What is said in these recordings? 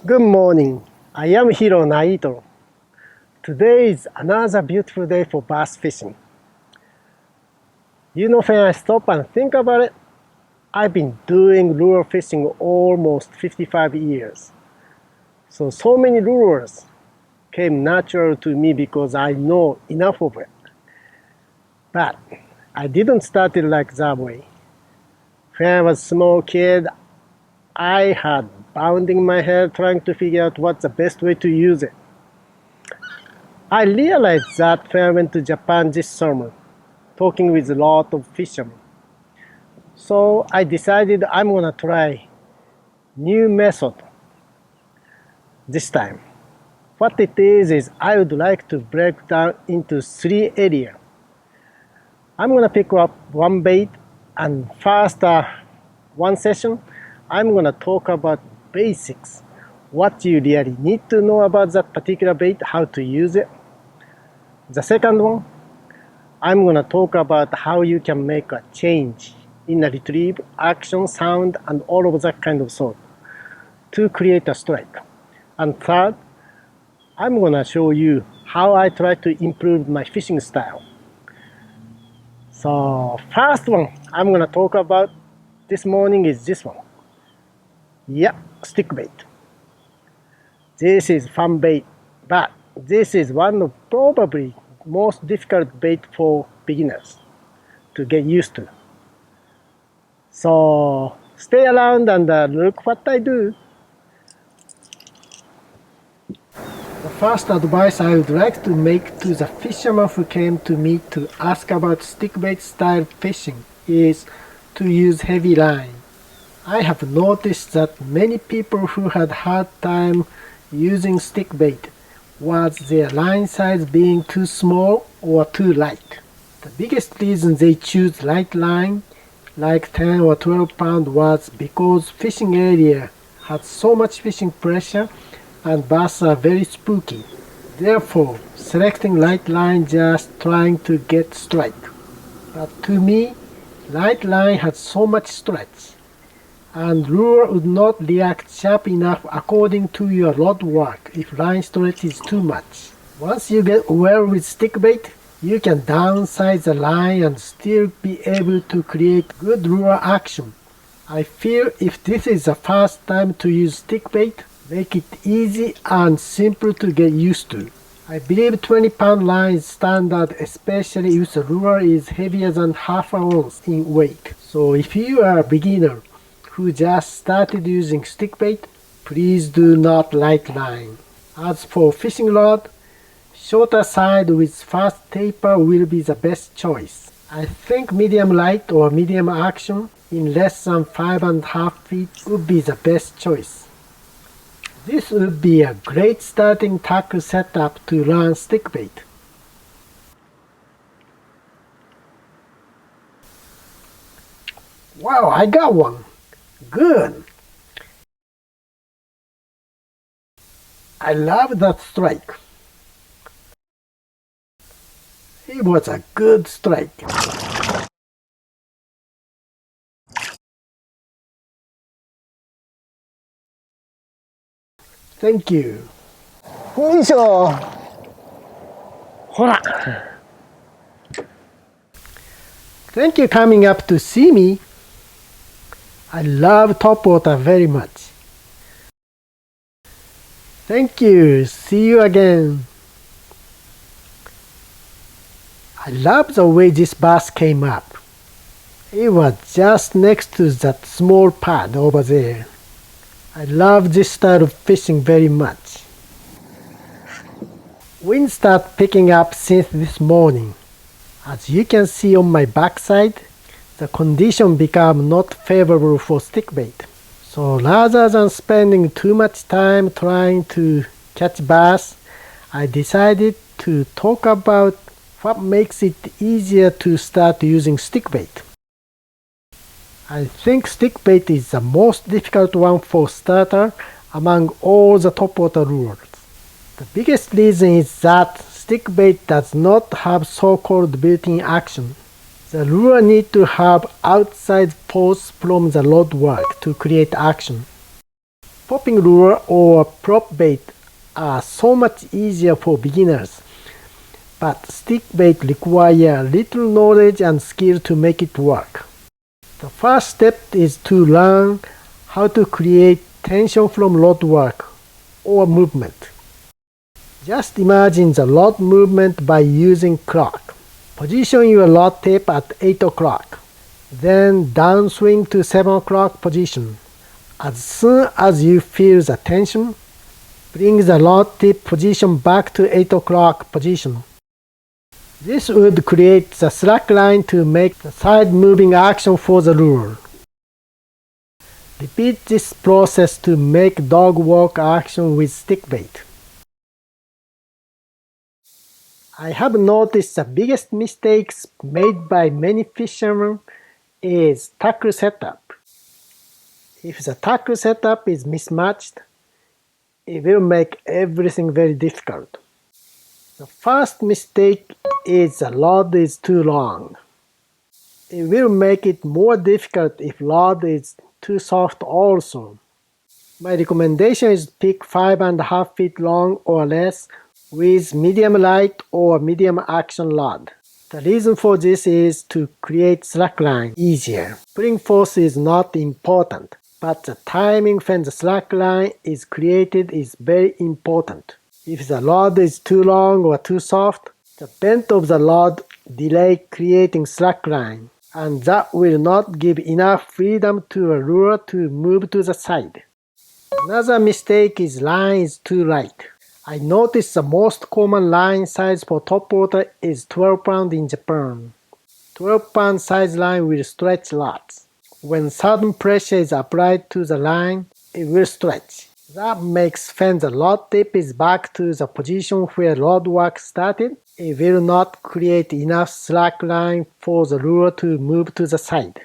Good morning. I am Hiro Naito. Today is another beautiful day for bass fishing. You know, when I stop and think about it, I've been doing lure fishing almost 55 years. So many lures came natural to me because I know enough of it. But I didn't start it like that way. When I was a small kid, I had pounding my head trying to figure out what's the best way to use it. I realized that when I went to Japan this summer, talking with a lot of fishermen. So I decided I'm gonna try new method this time. What it is I would like to break down into 3 areas. I'm gonna pick up one bait, and first one session, I'm gonna talk about basics. What you really need to know about that particular bait, how to use it. The second one, I'm gonna talk about how you can make a change in a retrieve, action, sound, and all of that kind of sort to create a strike. And third, I'm gonna show you how I try to improve my fishing style. So first one I'm gonna talk about this morning is this one. Yeah, stick bait. This is fun bait, but this is one of probably most difficult bait for beginners to get used to. So stay around and look what I do. The first advice I would like to make to the fishermen who came to me to ask about stickbait style fishing is to use heavy line. I have noticed that many people who had hard time using stickbait was their line size being too small or too light. The biggest reason they choose light line, like 10 or 12 pound, was because fishing area had so much fishing pressure and bass are very spooky. Therefore, selecting light line just trying to get strike. But to me, light line had so much stretch, and lure would not react sharp enough according to your rod work if line stretch is too much. Once you get well with stickbait, you can downsize the line and still be able to create good lure action. I feel if this is the first time to use stickbait, make it easy and simple to get used to. I believe 20 pound line is standard, especially if the lure is heavier than half an ounce in weight. So if you are a beginner who just started using stickbait, please do not light line. As for fishing rod, shorter side with fast taper will be the best choice. I think medium light or medium action in less than 5.5 feet would be the best choice. This would be a great starting tackle setup to learn stickbait. Wow, I got one! Good! I love that strike. It was a good strike. Thank you. よいしょ。ほら。Thank you coming up to see me. I love topwater very much. Thank you. See you again. I love the way this bass came up. It was just next to that small pad over there. I love this style of fishing very much. Wind started picking up since this morning. As you can see on my backside, the condition became not favorable for stickbait. So rather than spending too much time trying to catch bass, I decided to talk about what makes it easier to start using stickbait. I think stickbait is the most difficult one for starter among all the topwater lures. The biggest reason is that stickbait does not have so-called built-in action. The lure needs to have outside force from the rod work to create action. Popping lure or prop bait are so much easier for beginners, but stick bait require little knowledge and skill to make it work. The first step is to learn how to create tension from rod work or movement. Just imagine the rod movement by using clock. Position your rod tip at 8 o'clock, then downswing to 7 o'clock position. As soon as you feel the tension, bring the rod tip position back to 8 o'clock position. This would create the slack line to make the side moving action for the lure. Repeat this process to make dog walk action with stickbait. I have noticed the biggest mistakes made by many fishermen is tackle setup. If the tackle setup is mismatched, it will make everything very difficult. The first mistake is the rod is too long. It will make it more difficult if rod is too soft also. My recommendation is pick 5.5 feet long or less with medium light or medium action rod. The reason for this is to create slackline easier. Pulling force is not important, but the timing when the slackline is created is very important. If the rod is too long or too soft, the bend of the rod delay creating slackline, and that will not give enough freedom to a lure to move to the side. Another mistake is line is too light. I noticed the most common line size for topwater is 12 pound in Japan. 12 pound size line will stretch lots. When sudden pressure is applied to the line, it will stretch. That makes when the rod tip is back to the position where rod work started, it will not create enough slack line for the lure to move to the side.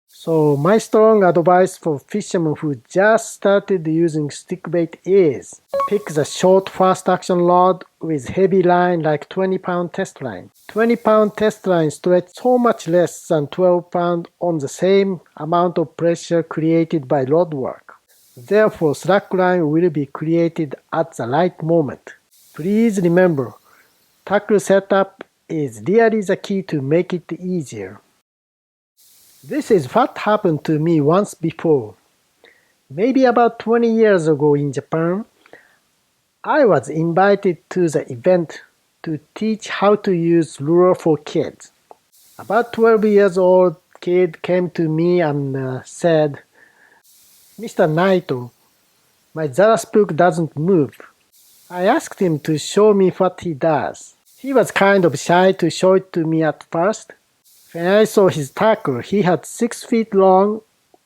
So my strong advice for fishermen who just started using stickbait is pick the short fast action rod with heavy line like 20 pound test line. 20 pound test line stretch so much less than 12 pound on the same amount of pressure created by rod work. Therefore slackline will be created at the right moment. Please remember, tackle setup is really the key to make it easier. This is what happened to me once before. Maybe about 20 years ago in Japan, I was invited to the event to teach how to use lure for kids. About 12 years old kid came to me and said, "Mr. Naito, my Zara spook doesn't move." I asked him to show me what he does. He was kind of shy to show it to me at first. When I saw his tackle, he had 6 feet long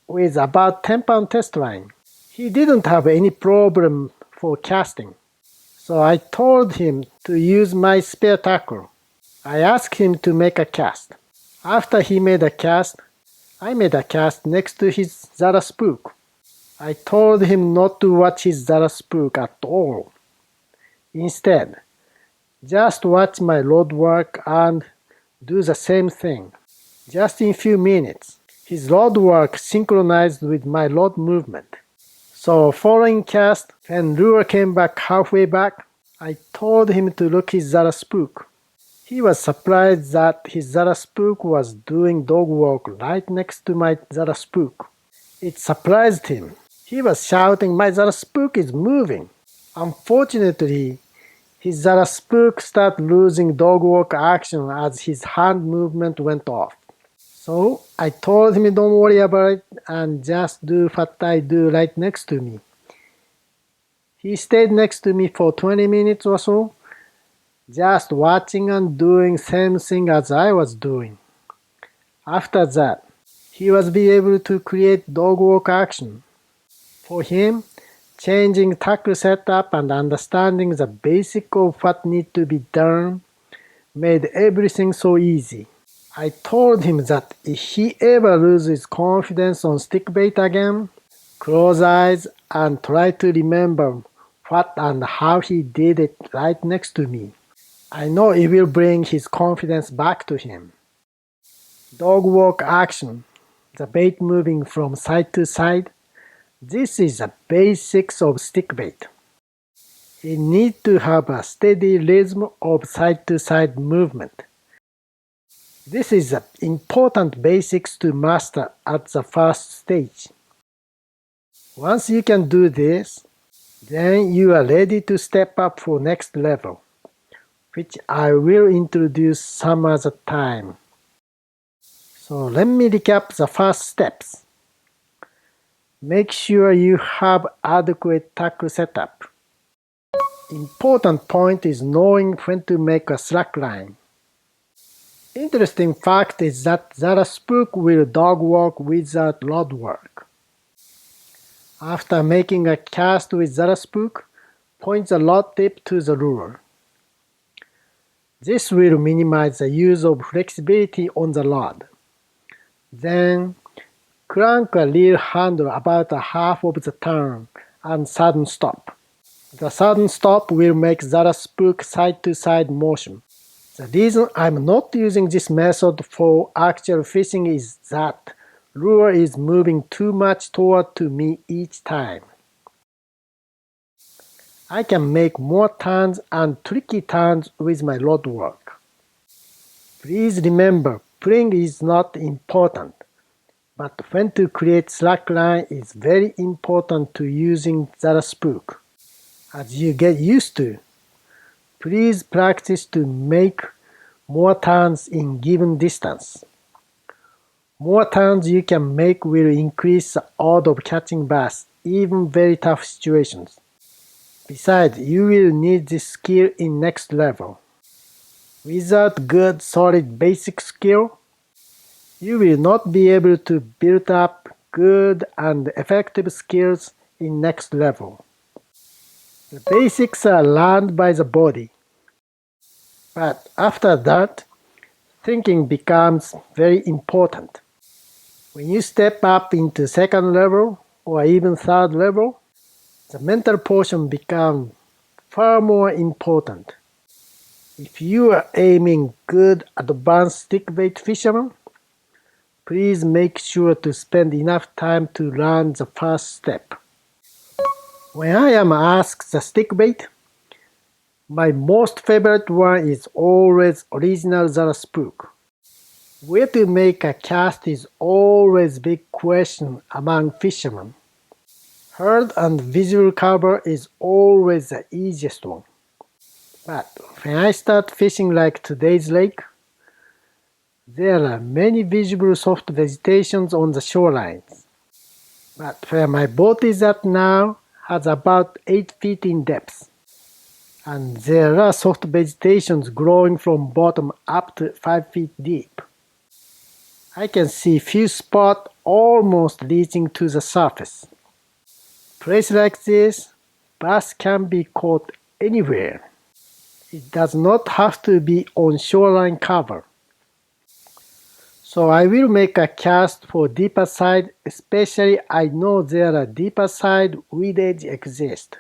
with about 10 pound test line. He didn't have any problem for casting. So I told him to use my spare tackle. I asked him to make a cast. After he made a cast, I made a cast next to his Zara spook. I told him not to watch his Zara spook at all. Instead, just watch my rod work and do the same thing. Just in few minutes, his rod work synchronized with my rod movement. So following cast, when lure came back halfway back, I told him to look his Zara spook. He was surprised that his Zara spook was doing dog walk right next to my Zara spook. It surprised him. He was shouting, "My Zara spook is moving!" Unfortunately, his Zara spook started losing dog walk action as his hand movement went off. So I told him don't worry about it and just do what I do right next to me. He stayed next to me for 20 minutes or so, just watching and doing same thing as I was doing. After that, he was be able to create dog walk action. For him, changing tackle setup and understanding the basic of what need to be done made everything so easy. I told him that if he ever loses confidence on stickbait again, close eyes and try to remember what and how he did it right next to me. I know it will bring his confidence back to him. Dog walk action, the bait moving from side to side, This is the basics of stickbait. It needs to have a steady rhythm of side-to-side movement. This is the important basics to master at the first stage. Once you can do this, then you are ready to step up for next level, which I will introduce some other time. So let me recap the first steps. Make sure you have adequate tackle setup. Important point is knowing when to make a slack line. Interesting fact is that Zara spook will dog walk without rod work. After making a cast with Zara spook, point the rod tip to the lure. This will minimize the use of flexibility on the rod. Then, crank a reel handle about a half of the turn and sudden stop. The sudden stop will make Zara spook side-to-side motion. The reason I'm not using this method for actual fishing is that lure is moving too much toward to me each time. I can make more turns and tricky turns with my rod work. Please remember, pulling is not important, but when to create slack line is very important to using Zara spook. As you get used to, please practice to make more turns in given distance. More turns you can make will increase the odds of catching bass, even very tough situations. Besides, you will need this skill in next level. Without good solid basic skill, you will not be able to build up good and effective skills in next level. The basics are learned by the body, but after that, thinking becomes very important. When you step up into second level or even third level, the mental portion becomes far more important. If you are aiming good advanced stickbait fisherman, please make sure to spend enough time to learn the first step. When I am asked the stickbait, my most favorite one is always original Zara spook. Where to make a cast is always a big question among fishermen. Hard and visual cover is always the easiest one. But when I start fishing like today's lake, there are many visible soft vegetations on the shorelines. But where my boat is at now has about 8 feet in depth. And there are soft vegetations growing from bottom up to 5 feet deep. I can see few spots almost reaching to the surface. Place like this, bass can be caught anywhere. It does not have to be on shoreline cover. So I will make a cast for deeper side, especially I know there are deeper side weed edge exist.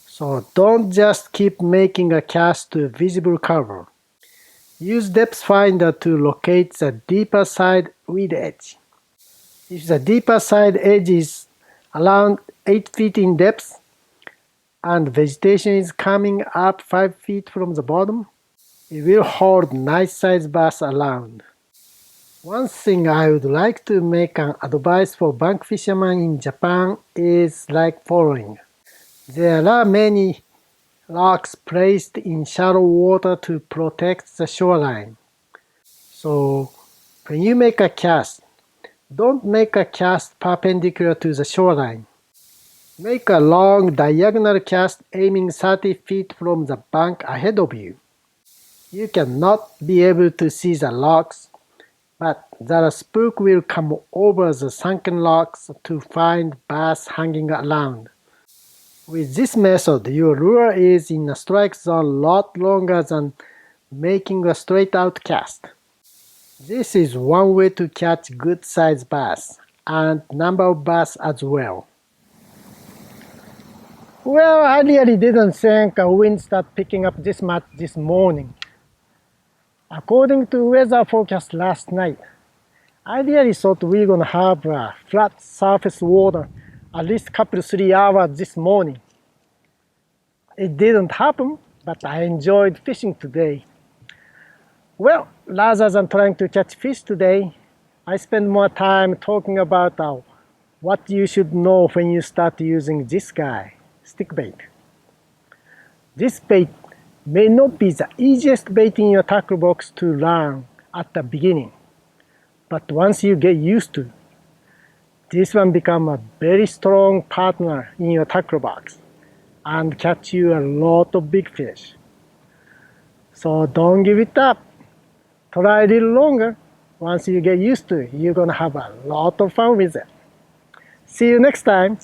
So don't just keep making a cast to visible cover. Use depth finder to locate the deeper side weed edge. If the deeper side edge is around 8 feet in depth and vegetation is coming up 5 feet from the bottom, it will hold nice sized bass around. One thing I would like to make an advice for bank fishermen in Japan is like following. There are many rocks placed in shallow water to protect the shoreline. So when you make a cast, don't make a cast perpendicular to the shoreline. Make a long diagonal cast aiming 30 feet from the bank ahead of you. You cannot be able to see the rocks, but the spook will come over the sunken rocks to find bass hanging around. With this method, your lure is in a strike zone a lot longer than making a straight out cast. This is one way to catch good sized bass, and number of bass as well. Well, I really didn't think a wind start picking up this much this morning. According to weather forecast last night, I really thought we were gonna have flat surface water at least couple 3 hours this morning. It didn't happen, but I enjoyed fishing today. Well, rather than trying to catch fish today, I spend more time talking about what you should know when you start using this guy, stickbait. This bait may not be the easiest bait in your tackle box to learn at the beginning, but once you get used to, this one becomes a very strong partner in your tackle box and catch you a lot of big fish. So don't give it up. Try a little longer. Once you get used to it, you're gonna have a lot of fun with it. See you next time.